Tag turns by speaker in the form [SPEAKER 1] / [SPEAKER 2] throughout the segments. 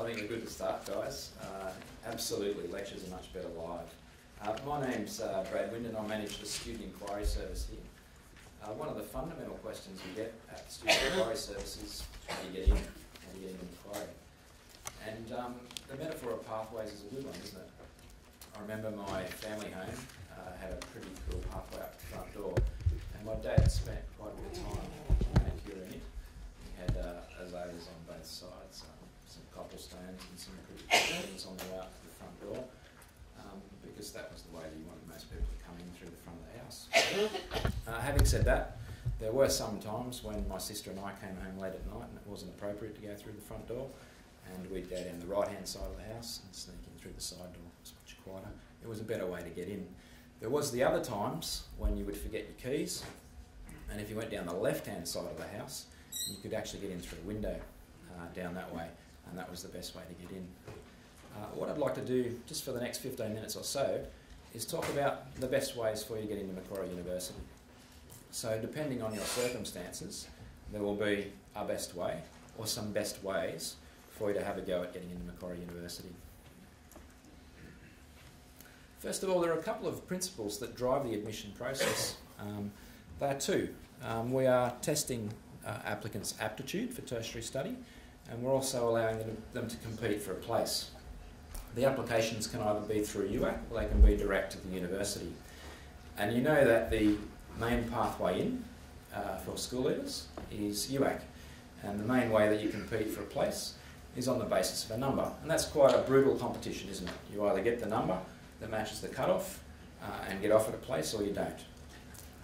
[SPEAKER 1] think we're good to start, guys. Absolutely, lectures are much better live. My name's Brad Wind and I manage the Student Inquiry Service here. One of the fundamental questions we get at the Student Inquiry Service is how do you get in? How do you get into inquiry? And the metaphor of pathways is a good one, isn't it? I remember my family home had a pretty cool pathway up the front door, and my dad spent quite a bit of time manicuring it. He had azaleas on both sides, some cobblestones and some pretty good things on the way out to the front door, because that was the way that you wanted most people to come in through the front of the house. Having said that, there were some times when my sister and I came home late at night and it wasn't appropriate to go through the front door, and we'd go down the right-hand side of the house and sneak in through the side door. It was much quieter. It was a better way to get in. There was the other times when you would forget your keys, and if you went down the left-hand side of the house, you could actually get in through a window down that way, and that was the best way to get in. What I'd like to do, just for the next 15 minutes or so, is talk about the best ways for you to get into Macquarie University. So depending on your circumstances, there will be a best way, or some best ways, for you to have a go at getting into Macquarie University. First of all, there are a couple of principles that drive the admission process. There are two. We are testing applicants' aptitude for tertiary study, and we're also allowing them to compete for a place. The applications can either be through UAC or they can be direct to the university. And you know that the main pathway in for school leavers is UAC, and the main way that you compete for a place is on the basis of a number. And that's quite a brutal competition, isn't it? You either get the number that matches the cut-off and get offered a place, or you don't.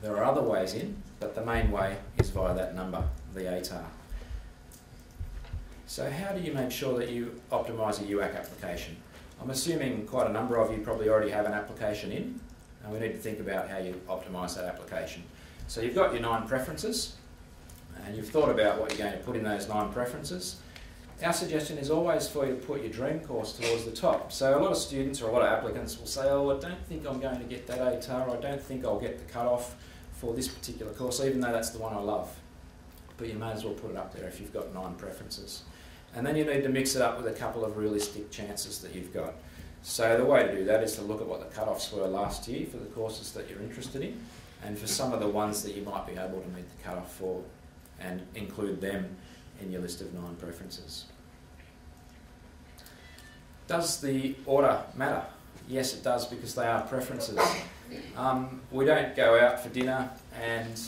[SPEAKER 1] There are other ways in, but the main way is via that number, the ATAR. So how do you make sure that you optimise a UAC application? I'm assuming quite a number of you probably already have an application in, and we need to think about how you optimise that application. So you've got your 9 preferences, and you've thought about what you're going to put in those 9 preferences. Our suggestion is always for you to put your dream course towards the top. So a lot of students or a lot of applicants will say, oh, I don't think I'm going to get that ATAR, I don't think I'll get the cut-off for this particular course, even though that's the one I love. But you may as well put it up there if you've got 9 preferences. And then you need to mix it up with a couple of realistic chances that you've got. So the way to do that is to look at what the cut-offs were last year for the courses that you're interested in, and for some of the ones that you might be able to meet the cut-off for, and include them in your list of 9 preferences. Does the order matter? Yes, it does, because they are preferences. We don't go out for dinner and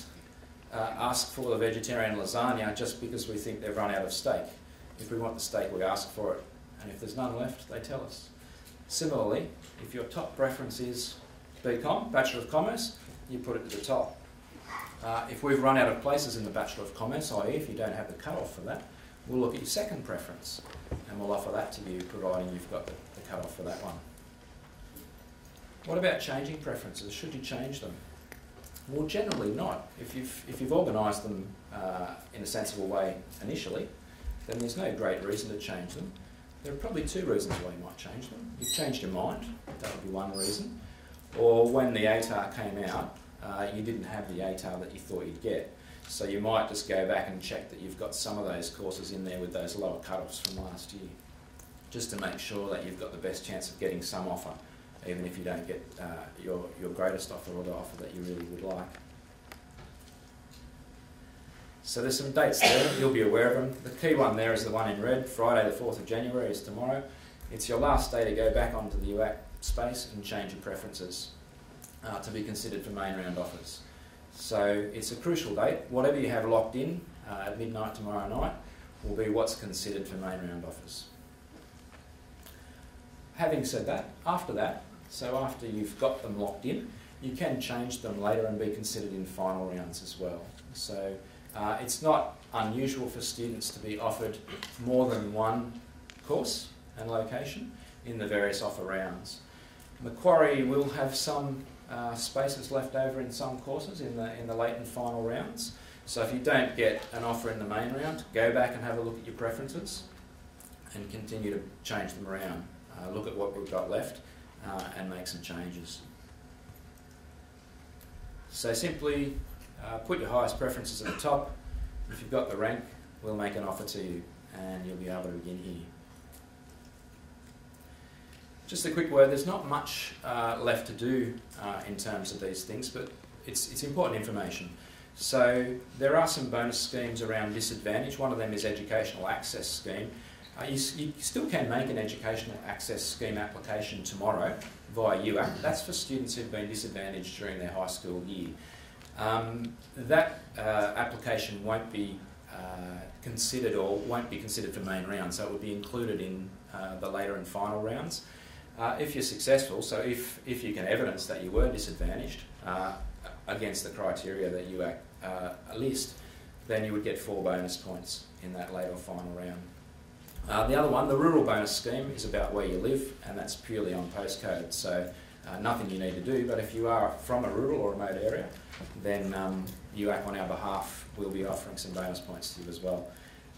[SPEAKER 1] ask for the vegetarian lasagna just because we think they've run out of steak. If we want the steak, we ask for it, and if there's none left, they tell us. Similarly, if your top preference is BCom, Bachelor of Commerce, you put it to the top. If we've run out of places in the Bachelor of Commerce, i.e. if you don't have the cut-off for that, we'll look at your second preference and we'll offer that to you, providing you've got the cut-off for that one. What about changing preferences? Should you change them? Well, generally not. If you've organised them in a sensible way initially, then there's no great reason to change them. There are probably 2 reasons why you might change them. You've changed your mind, that would be one reason. Or when the ATAR came out, you didn't have the ATAR that you thought you'd get. So you might just go back and check that you've got some of those courses in there with those lower cut-offs from last year, just to make sure that you've got the best chance of getting some offer, even if you don't get your greatest offer or the offer that you really would like. So there's some dates there, you'll be aware of them. The key one there is the one in red. Friday the 4th of January is tomorrow. It's your last day to go back onto the UAC space and change your preferences to be considered for main round offers. So it's a crucial date. Whatever you have locked in at midnight tomorrow night will be what's considered for main round offers. Having said that, so after you've got them locked in, you can change them later and be considered in final rounds as well. So it's not unusual for students to be offered more than one course and location in the various offer rounds. Macquarie will have some spaces left over in some courses in the late and final rounds. So if you don't get an offer in the main round, go back and have a look at your preferences and continue to change them around. Look at what we've got left and make some changes. So simply put your highest preferences at the top. If you've got the rank, we'll make an offer to you and you'll be able to begin here. Just a quick word, there's not much left to do in terms of these things, but it's important information. So there are some bonus schemes around disadvantage. One of them is educational access scheme. You still can make an educational access scheme application tomorrow via UAC. That's for students who've been disadvantaged during their high school year. That application won't be considered for main round, so it would be included in the later and final rounds. If you're successful, so if you can evidence that you were disadvantaged against the criteria that you list, then you would get 4 bonus points in that later or final round. The other one, the rural bonus scheme, is about where you live, and that's purely on postcode, so nothing you need to do. But if you are from a rural or remote area, then UAC on our behalf will be offering some bonus points to you as well.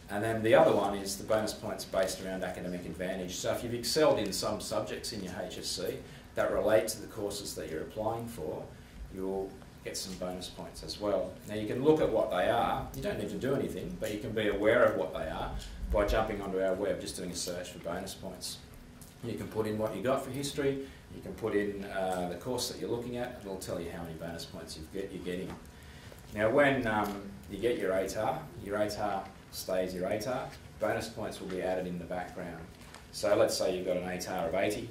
[SPEAKER 1] And then the other one is the bonus points based around academic advantage. So if you've excelled in some subjects in your HSC that relate to the courses that you're applying for, you'll get some bonus points as well. Now you can look at what they are. You don't need to do anything, but you can be aware of what they are by jumping onto our web, just doing a search for bonus points. You can put in what you got for history, you can put in the course that you're looking at, and it'll tell you how many bonus points you're getting. Now when you get your ATAR stays your ATAR, bonus points will be added in the background. So let's say you've got an ATAR of 80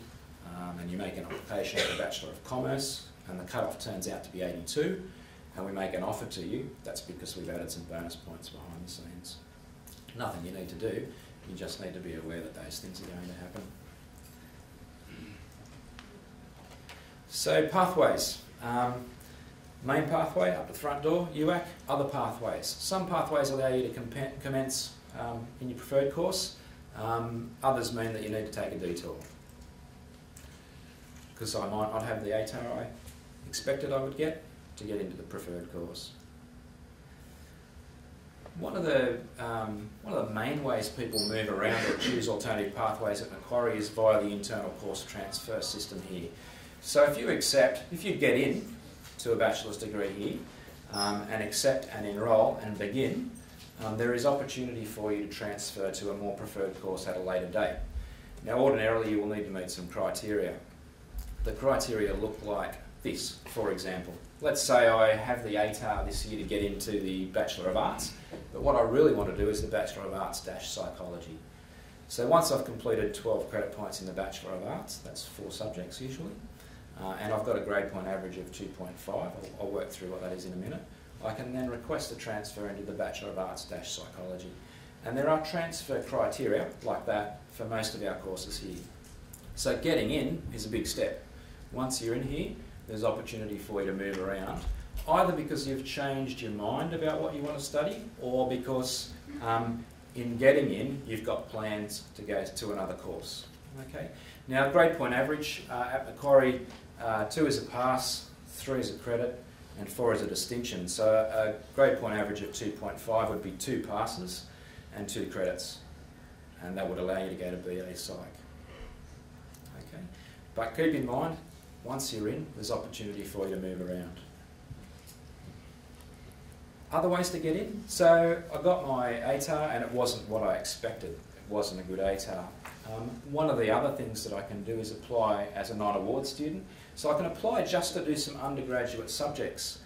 [SPEAKER 1] and you make an application for the Bachelor of Commerce and the cut-off turns out to be 82 and we make an offer to you, that's because we've added some bonus points behind the scenes. Nothing you need to do, you just need to be aware that those things are going to happen. So pathways. Main pathway, up the front door, UAC, other pathways. Some pathways allow you to commence in your preferred course, others mean that you need to take a detour. Because I might not have the ATAR I expected I would get to get into the preferred course. One of the main ways people move around or choose alternative pathways at Macquarie is via the internal course transfer system here. So if you get in to a bachelor's degree here and accept and enrol and begin, there is opportunity for you to transfer to a more preferred course at a later date. Now ordinarily you will need to meet some criteria. The criteria look like this, for example. Let's say I have the ATAR this year to get into the Bachelor of Arts, but what I really want to do is the Bachelor of Arts-Psychology. So once I've completed 12 credit points in the Bachelor of Arts, that's 4 subjects usually, and I've got a grade point average of 2.5, I'll work through what that is in a minute, I can then request a transfer into the Bachelor of Arts-Psychology. And there are transfer criteria like that for most of our courses here. So getting in is a big step. Once you're in here, there's opportunity for you to move around, either because you've changed your mind about what you want to study, or because in getting in, you've got plans to go to another course. Okay. Now, grade point average at Macquarie, 2 is a pass, 3 is a credit, and 4 is a distinction. So a grade point average of 2.5 would be 2 passes and 2 credits, and that would allow you to go to BA Psych. Okay. But keep in mind, once you're in, there's opportunity for you to move around. Other ways to get in. So I got my ATAR and it wasn't what I expected. It wasn't a good ATAR. One of the other things that I can do is apply as a non-award student. So I can apply just to do some undergraduate subjects.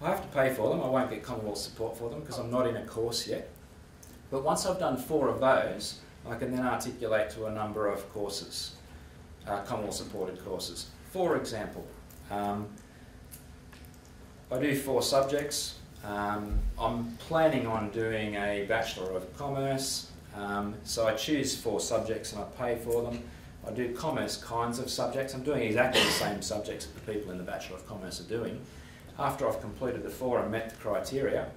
[SPEAKER 1] I have to pay for them. I won't get Commonwealth support for them because I'm not in a course yet. But once I've done 4 of those, I can then articulate to a number of courses, Commonwealth supported courses. For example, I do 4 subjects. I'm planning on doing a Bachelor of Commerce, so I choose 4 subjects and I pay for them. I do commerce kinds of subjects. I'm doing exactly the same subjects that the people in the Bachelor of Commerce are doing. After I've completed the 4 and met the criteria,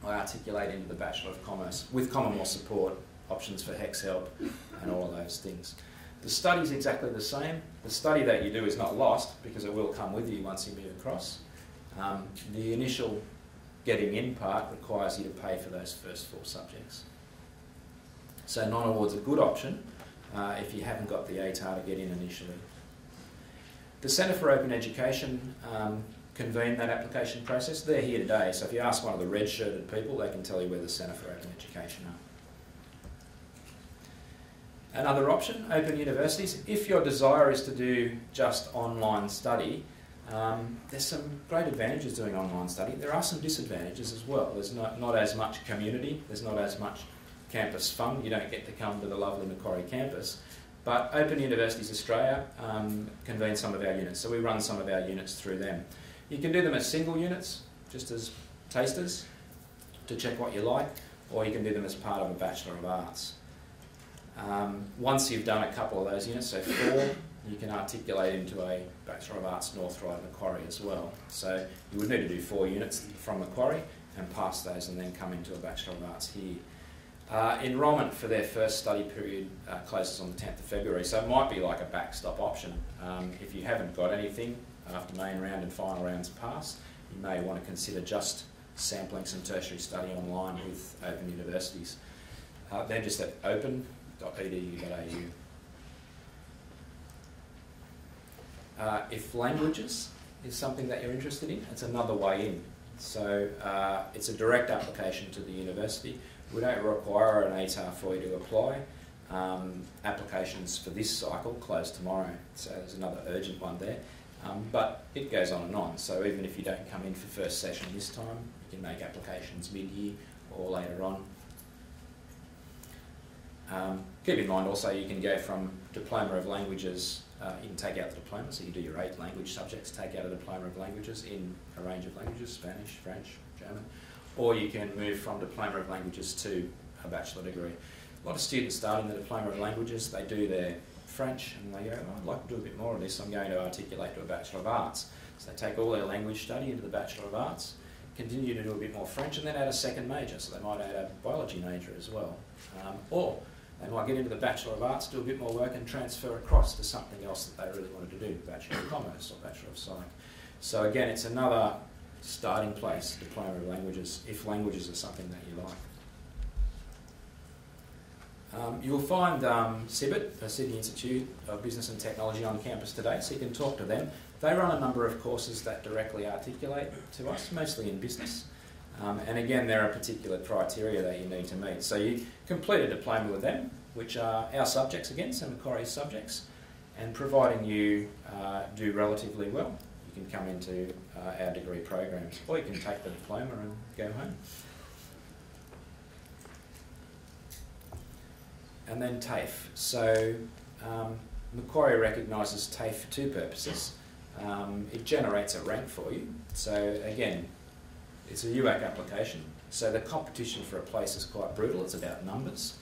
[SPEAKER 1] I articulate into the Bachelor of Commerce with Commonwealth support, options for HEX help and all of those things. The study is exactly the same. The study that you do is not lost because it will come with you once you move across. The initial getting in part requires you to pay for those first 4 subjects. So non-award's a good option if you haven't got the ATAR to get in initially. The Centre for Open Education convened that application process. They're here today, so if you ask one of the red-shirted people, they can tell you where the Centre for Open Education are. Another option, open universities. If your desire is to do just online study, there's some great advantages doing online study. There are some disadvantages as well. There's not as much community, there's not as much campus fun. You don't get to come to the lovely Macquarie campus. But Open Universities Australia convenes some of our units, so we run some of our units through them. You can do them as single units, just as tasters, to check what you like, or you can do them as part of a Bachelor of Arts. Once you've done a couple of those units, so 4, you can articulate into a Bachelor of Arts North Ryde Macquarie as well. So you would need to do 4 units from Macquarie and pass those and then come into a Bachelor of Arts here. Enrolment for their first study period closes on the 10th of February, so it might be like a backstop option. If you haven't got anything after main round and final rounds passed, you may want to consider just sampling some tertiary study online with Open Universities. They're just at open.edu.au. If languages is something that you're interested in, it's another way in. So it's a direct application to the university. We don't require an ATAR for you to apply. Applications for this cycle close tomorrow, so there's another urgent one there. But it goes on and on, so even if you don't come in for first session this time, you can make applications mid-year or later on. Keep in mind also you can go from Diploma of Languages, you can take out the diploma, so you do your 8 language subjects, take out a Diploma of Languages in a range of languages, Spanish, French, German, or you can move from Diploma of Languages to a bachelor degree. A lot of students start in the Diploma of Languages, they do their French and they go, oh, I'd like to do a bit more of this, I'm going to articulate to a Bachelor of Arts. So they take all their language study into the Bachelor of Arts, continue to do a bit more French and then add a second major, so they might add a biology major as well. Or they might get into the Bachelor of Arts, do a bit more work and transfer across to something else that they really wanted to do, Bachelor of Commerce or Bachelor of Psych. So again, it's another starting place, Diploma of Languages, if languages are something that you like. You'll find CIBIT, the Sydney Institute of Business and Technology, on campus today, so you can talk to them. They run a number of courses that directly articulate to us, mostly in business. And again, there are particular criteria that you need to meet. So you complete a diploma with them, which are our subjects again, so Macquarie's subjects, and providing you do relatively well, you can come into our degree programs, or you can take the diploma and go home. And then TAFE. So Macquarie recognises TAFE for 2 purposes. It generates a rank for you. So again, it's a UAC application. So the competition for a place is quite brutal. It's about numbers.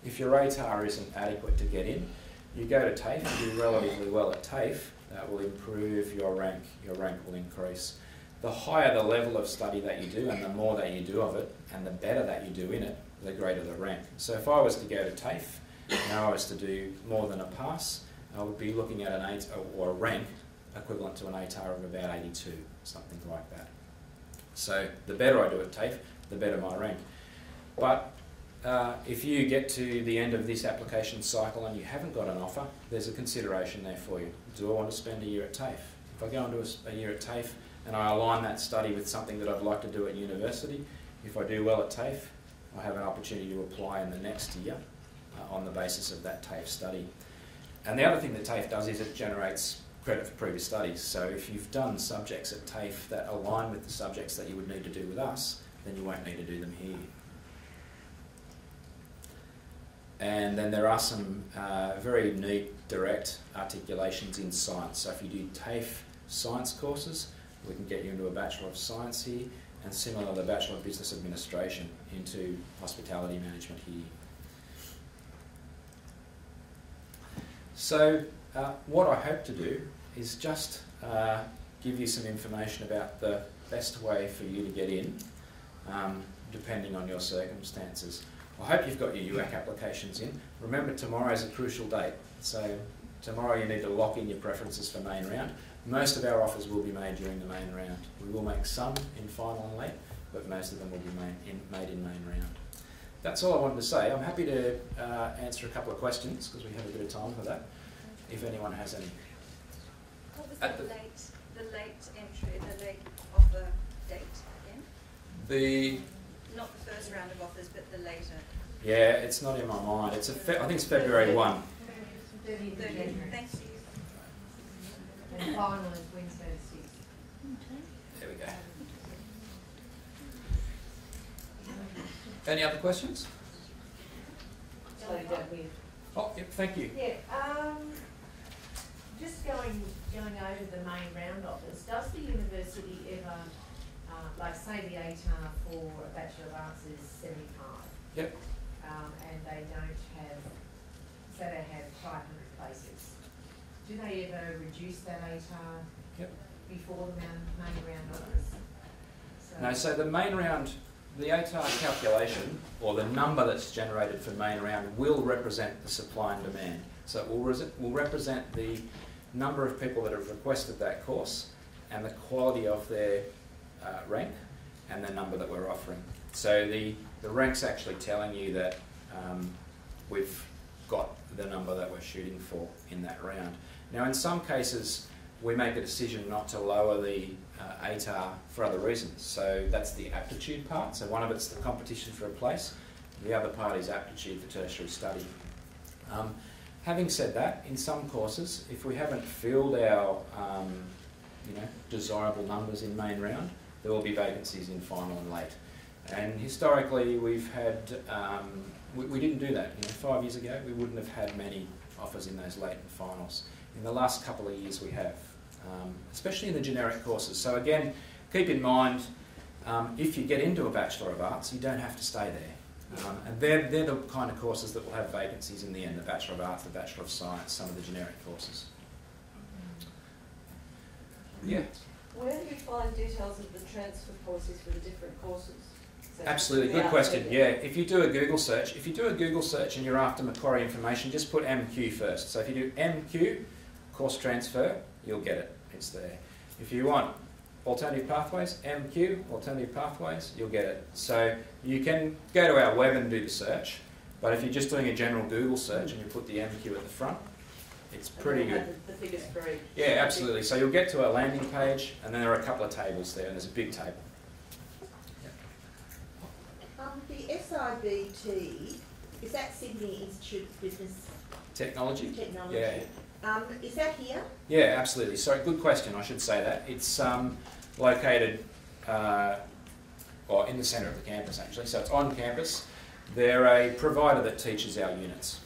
[SPEAKER 1] If your ATAR isn't adequate to get in, you go to TAFE, you do relatively well at TAFE, that will improve your rank will increase. The higher the level of study that you do and the more that you do of it and the better that you do in it, the greater the rank. So if I was to go to TAFE and I was to do more than a pass, I would be looking at an 8 or a rank equivalent to an ATAR of about 82, something like that. So the better I do at TAFE, the better my rank. But if you get to the end of this application cycle and you haven't got an offer, there's a consideration there for you. Do I want to spend a year at TAFE? If I go into a year at TAFE and I align that study with something that I'd like to do at university, if I do well at TAFE, I have an opportunity to apply in the next year on the basis of that TAFE study. And the other thing that TAFE does is it generates credit for previous studies. So if you've done subjects at TAFE that align with the subjects that you would need to do with us, then you won't need to do them here. And then there are some very neat direct articulations in science. So if you do TAFE science courses, we can get you into a Bachelor of Science here, and similarly the Bachelor of Business Administration into hospitality management here. So what I hope to do is just give you some information about the best way for you to get in, depending on your circumstances. I hope you've got your UAC applications in. Remember, tomorrow's a crucial date, so tomorrow you need to lock in your preferences for main round. Most of our offers will be made during the main round. We will make some in final and late, but most of them will be made in main round. That's all I wanted to say. I'm happy to answer a couple of questions, because we have a bit of time for that, if anyone has any.
[SPEAKER 2] What was the late entry, the late offer date again?
[SPEAKER 1] The
[SPEAKER 2] Not the first round of offers, but the later.
[SPEAKER 1] Yeah, it's not in my mind. It's I think it's February 1.
[SPEAKER 2] 30th of January. Thank you.
[SPEAKER 3] And final is Wednesday the 6th.
[SPEAKER 1] There we go. Any other questions? Oh, yep, thank you.
[SPEAKER 3] Yeah, just going over the main round office, does the university ever, like say the ATAR for a Bachelor of Arts is 75?
[SPEAKER 1] Yep.
[SPEAKER 3] And they don't have, say they have 500 places. Do they ever reduce that ATAR before the main round office?
[SPEAKER 1] No, so the main round, the ATAR calculation, or the number that's generated for main round, will represent the supply and demand. So it will represent the number of people that have requested that course and the quality of their rank and the number that we're offering. So the rank's actually telling you that we've got the number that we're shooting for in that round. Now in some cases we make a decision not to lower the ATAR for other reasons. So that's the aptitude part. So one of it's the competition for a place, the other part is aptitude for tertiary study. Having said that, in some courses, if we haven't filled our desirable numbers in main round, there will be vacancies in final and late. And historically, we've had, we didn't do that. 5 years ago, we wouldn't have had many offers in those late and finals. In the last couple of years, we have, especially in the generic courses. So again, keep in mind, if you get into a Bachelor of Arts, you don't have to stay there. And they're the kind of courses that will have vacancies in the end, the Bachelor of Arts, the Bachelor of Science, some of the generic courses. Yeah.
[SPEAKER 4] Where do you find details of the transfer policies for the different courses? So
[SPEAKER 1] absolutely, good question. Yeah, if you do a Google search, and you're after Macquarie information, just put MQ first. So if you do MQ, course transfer, you'll get it. It's there. If you want alternative pathways, MQ, alternative pathways, you'll get it. So you can go to our web and do the search, but if you're just doing a general Google search and you put the MQ at the front, it's pretty good.
[SPEAKER 4] The figures for each.
[SPEAKER 1] Yeah, absolutely. So you'll get to a landing page, and then there are a couple of tables there, and there's a big table.
[SPEAKER 5] The SIBT, is that Sydney Institute of Business
[SPEAKER 1] Technology?
[SPEAKER 5] Technology.
[SPEAKER 1] Yeah.
[SPEAKER 5] Is that here?
[SPEAKER 1] Yeah, absolutely. Sorry, good question. I should say that. It's located in the centre of the campus, actually. So it's on campus. They're a provider that teaches our units.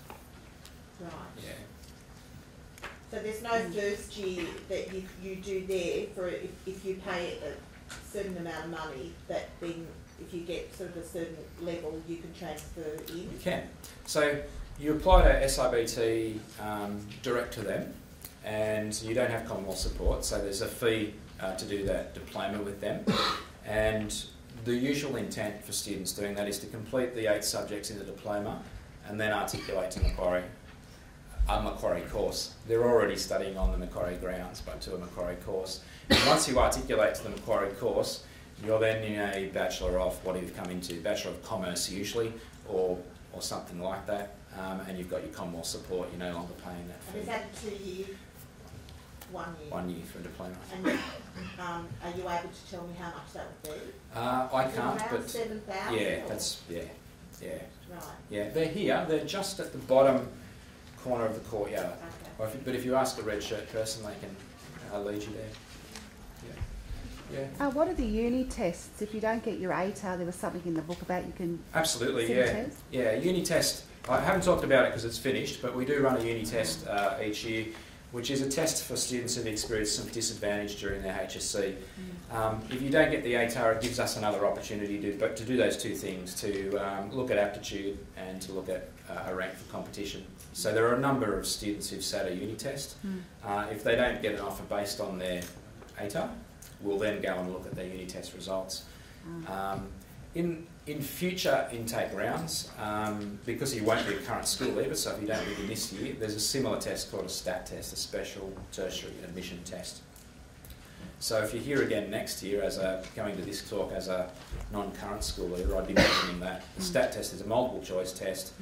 [SPEAKER 5] Right.
[SPEAKER 1] Yeah.
[SPEAKER 5] So there's no first year that you do there for if you pay a certain amount of money, that then if you get sort of a certain level you can transfer in?
[SPEAKER 1] You can. So you apply to SIBT direct to them, and you don't have Commonwealth support, so there's a fee to do that diploma with them. And the usual intent for students doing that is to complete the 8 subjects in the diploma and then articulate to Macquarie a Macquarie course. They're already studying on the Macquarie grounds, but to a Macquarie course. And once you articulate to the Macquarie course, you're then in a Bachelor of what you've come into, Bachelor of Commerce usually, or something like that, and you've got your Commonwealth support, you're no longer paying that fee.
[SPEAKER 5] And is that 2 years? 1 year?
[SPEAKER 1] 1 year for a diploma.
[SPEAKER 5] And are you able to tell me how much that would be?
[SPEAKER 1] I can't,
[SPEAKER 5] around
[SPEAKER 1] but
[SPEAKER 5] 7,000?
[SPEAKER 1] yeah, that's, yeah.
[SPEAKER 5] Right.
[SPEAKER 1] Yeah, they're here, they're just at the bottom corner of the courtyard.
[SPEAKER 5] Okay.
[SPEAKER 1] But if you ask a red shirt person, they can lead you there. Yeah.
[SPEAKER 6] What are the uni tests? If you don't get your ATAR, there was something in the book about you can...
[SPEAKER 1] Absolutely,
[SPEAKER 6] sit
[SPEAKER 1] yeah.
[SPEAKER 6] a test?
[SPEAKER 1] Yeah, uni test. I haven't talked about it because it's finished, but we do run a uni test each year, which is a test for students who've experienced some disadvantage during their HSC. If you don't get the ATAR, it gives us another opportunity to do those two things, to look at aptitude and to look at a rank for competition. So there are a number of students who've sat a uni test. If they don't get an offer based on their ATAR, we'll then go and look at their uni test results. In future intake rounds, because you won't be a current school leaver, so if you don't begin this year, there's a similar test called a STAT test, a special tertiary admission test. So if you're here again next year going to this talk as a non-current school leaver, I'd be mentioning that. The STAT test is a multiple choice test,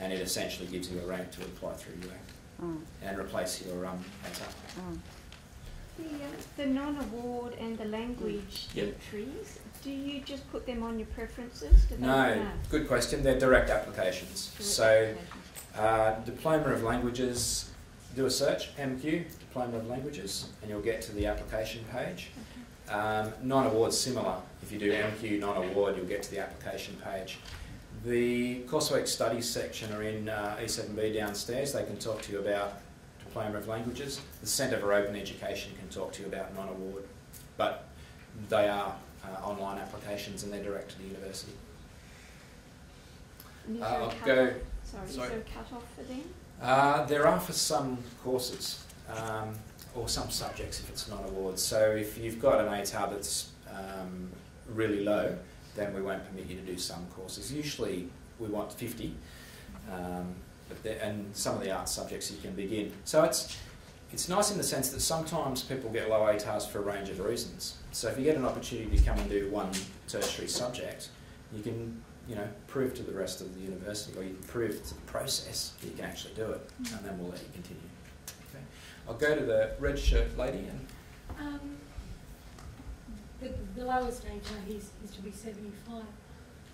[SPEAKER 1] and it essentially gives you a rank to apply through UAC and replace your ATAR.
[SPEAKER 7] The non-award and the language
[SPEAKER 1] Yep.
[SPEAKER 7] entries, do you just put them on your preferences? Do they-
[SPEAKER 1] No, good question. They're direct applications. So, Diploma of Languages, do a search, MQ, Diploma of Languages, and you'll get to the application page. Non-award similar. If you do MQ non-award, you'll get to the application page. The coursework studies section are in E7B downstairs. They can talk to you about Diploma of Languages. The Centre for Open Education can talk to you about non-award, but they are online applications and they're direct to the university.
[SPEAKER 7] And is there a
[SPEAKER 1] I'll
[SPEAKER 7] cut-off?
[SPEAKER 1] go.
[SPEAKER 7] Sorry,
[SPEAKER 1] sorry.
[SPEAKER 7] is there a cut-off for them?
[SPEAKER 1] There are for some courses or some subjects if it's non-award. So if you've got an ATAR that's really low, then we won't permit you to do some courses. Usually we want 50, and some of the art subjects you can begin. So it's nice in the sense that sometimes people get low ATARs for a range of reasons. So if you get an opportunity to come and do one tertiary subject, you can prove to the rest of the university, or you can prove to the process that you can actually do it, and then we'll let you continue. Okay. I'll go to the red shirt lady. And
[SPEAKER 8] the lowest ATAR is to be 75.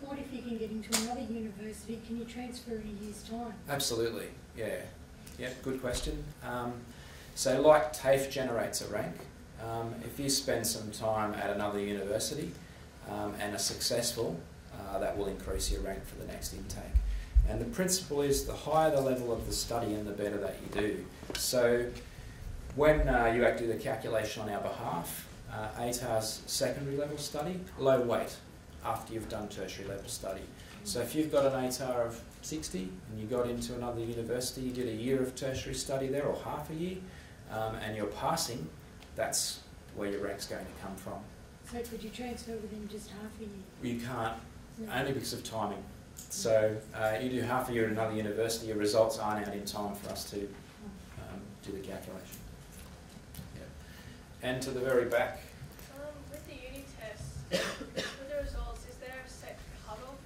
[SPEAKER 8] What if you can get into another university? Can you transfer in a year's time?
[SPEAKER 1] Absolutely, yeah. Yeah, good question. So like TAFE generates a rank. If you spend some time at another university and are successful, that will increase your rank for the next intake. And the principle is the higher the level of the study and the better that you do. So when you do the calculation on our behalf, ATAR's secondary level study, low weight after you've done tertiary level study. So if you've got an ATAR of 60 and you got into another university, you did a year of tertiary study there or half a year, and you're passing, that's where your rank's going to come from.
[SPEAKER 8] So could you transfer within just half a year?
[SPEAKER 1] You can't, only because of timing. So you do half a year at another university, your results aren't out in time for us to do the calculation. Yeah. And to the very back.
[SPEAKER 9] With the uni test, with the results, is there a set cutoff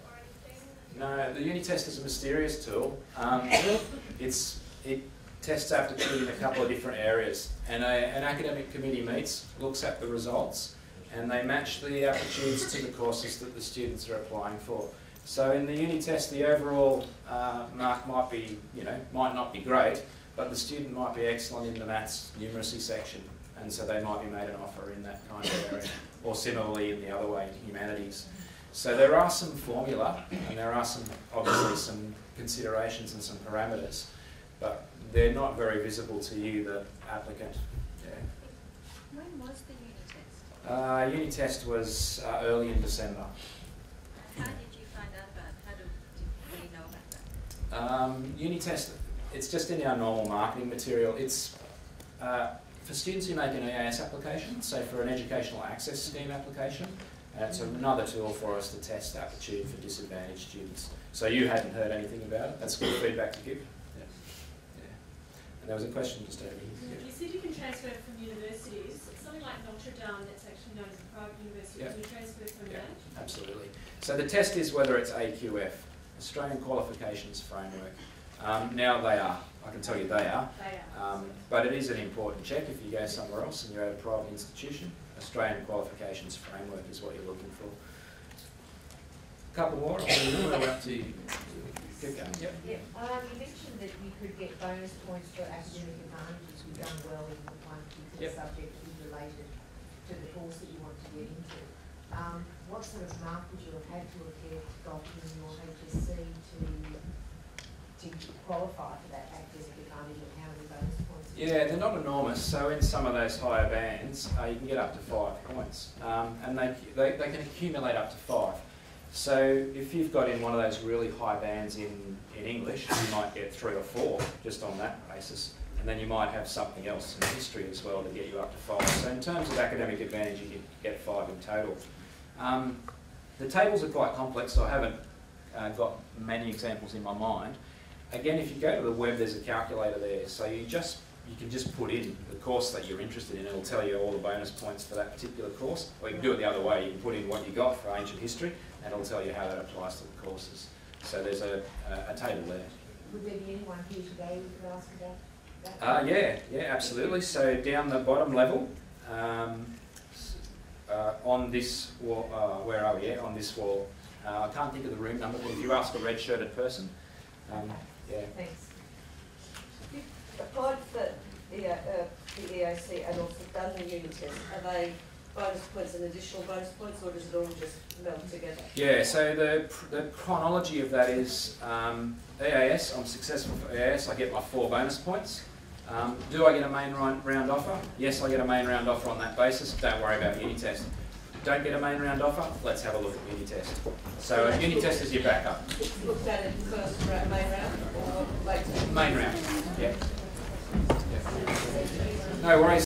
[SPEAKER 9] or anything?
[SPEAKER 1] No, the uni test is a mysterious tool. It tests aptitude in a couple of different areas, and an academic committee meets, looks at the results, and they match the aptitudes to the courses that the students are applying for. So in the uni test, the overall mark might be, might not be great, but the student might be excellent in the maths numeracy section, and so they might be made an offer in that kind of area, or similarly in the other way, humanities. So there are some formula, and there are obviously some considerations and some parameters, but they're not very visible to you, the applicant. Yeah.
[SPEAKER 2] When was the uni test?
[SPEAKER 1] Uni test was early in December.
[SPEAKER 2] How did you find out about it? How did you really know about that?
[SPEAKER 1] Uni test, it's just in our normal marketing material. It's for students who make an EAS application, so for an educational access scheme application, it's another tool for us to test aptitude for disadvantaged students. So you hadn't heard anything about it. That's good feedback to give. Yeah. Yeah. And there was a question just over here. Yeah.
[SPEAKER 10] You said you can transfer from universities. Something like Notre Dame, that's actually known as a private university.
[SPEAKER 1] Yeah.
[SPEAKER 10] Can you transfer from
[SPEAKER 1] Yeah,
[SPEAKER 10] that?
[SPEAKER 1] absolutely. So the test is whether it's AQF, Australian Qualifications Framework. Now they are. I can tell you they are.
[SPEAKER 10] They are.
[SPEAKER 1] But it is an important check if you go somewhere else and you're at a private institution. Australian Qualifications Framework is what you're looking for. A couple more. We're up to keep going. Yep.
[SPEAKER 3] Yeah, you mentioned that you could get bonus points for academic advantages if you've done well in one particular subject that is related to the course that you want to get into. What sort of mark would you have had to have got in your HSC to qualify for that academic advantage, and how many bonus points?
[SPEAKER 1] Yeah, they're not enormous. So in some of those higher bands, you can get up to 5 points, and they can accumulate up to 5. So if you've got in one of those really high bands in English, you might get 3 or 4 just on that basis, and then you might have something else in history as well to get you up to 5. So in terms of academic advantage, you can get 5 in total. The tables are quite complex, so I haven't got many examples in my mind. Again, if you go to the web, there's a calculator there, so you can just put in the course that you're interested in, and it'll tell you all the bonus points for that particular course. Or you can do it the other way, you can put in what you got for ancient history, and it'll tell you how that applies to the courses. So there's a table there.
[SPEAKER 3] Would there be anyone here today who could ask about that?
[SPEAKER 1] Yeah, absolutely. So down the bottom level, on this wall, where are we? Yeah, on this wall. I can't think of the room number, but if you ask a red-shirted person, yeah.
[SPEAKER 3] Thanks.
[SPEAKER 4] You've applied for the EAC and also done the uni test. Are they bonus points and additional bonus points, or does it all just meld together?
[SPEAKER 1] Yeah, so the chronology of that is EAS, I'm successful for EAS, I get my 4 bonus points. Do I get a main round offer? Yes, I get a main round offer on that basis. Don't worry about uni test. Don't get a main round offer? Let's have a look at uni test. So uni test is your backup.
[SPEAKER 4] Looked at it first main round or later?
[SPEAKER 1] Main round, yeah. No worries.